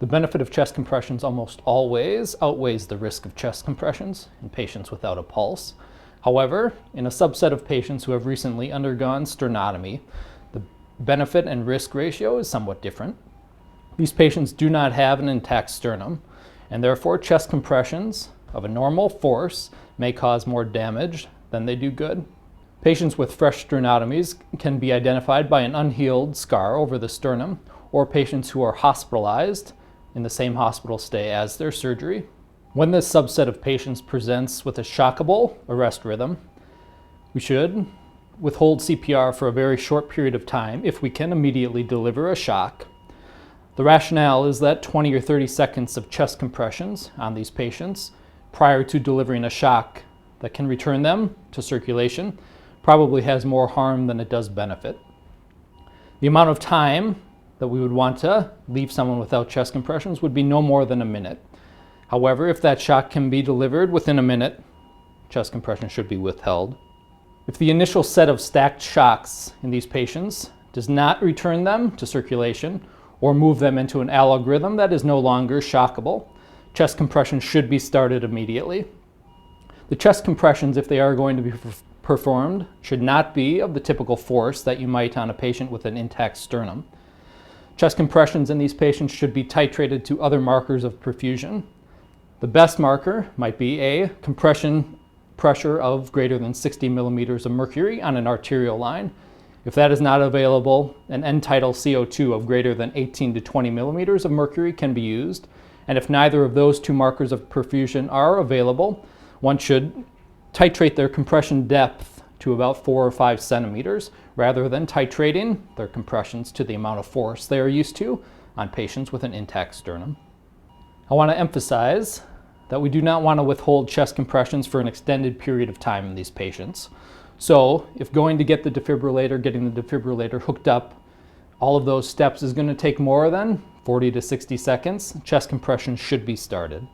The benefit of chest compressions almost always outweighs the risk of chest compressions in patients without a pulse. However, in a subset of patients who have recently undergone sternotomy, the benefit and risk ratio is somewhat different. These patients do not have an intact sternum, and therefore chest compressions of a normal force may cause more damage than they do good. Patients with fresh sternotomies can be identified by an unhealed scar over the sternum, or patients who are hospitalized in the same hospital stay as their surgery. When this subset of patients presents with a shockable arrest rhythm, we should withhold CPR for a very short period of time if we can immediately deliver a shock. The rationale is that 20 or 30 seconds of chest compressions on these patients prior to delivering a shock that can return them to circulation probably has more harm than it does benefit. The amount of time that we would want to leave someone without chest compressions would be no more than a minute. However, if that shock can be delivered within a minute, chest compression should be withheld. If the initial set of stacked shocks in these patients does not return them to circulation or move them into an algorithm that is no longer shockable, chest compression should be started immediately. The chest compressions, if they are going to be performed, should not be of the typical force that you might on a patient with an intact sternum. Chest compressions in these patients should be titrated to other markers of perfusion. The best marker might be a compression pressure of greater than 60 millimeters of mercury on an arterial line. If that is not available, an end-tidal CO2 of greater than 18 to 20 millimeters of mercury can be used. And if neither of those two markers of perfusion are available, one should titrate their compression depth to about 4 or 5 centimeters, rather than titrating their compressions to the amount of force they are used to on patients with an intact sternum. I want to emphasize that we do not want to withhold chest compressions for an extended period of time in these patients. So if going to get the defibrillator, getting the defibrillator hooked up, all of those steps is going to take more than 40 to 60 seconds, chest compression should be started.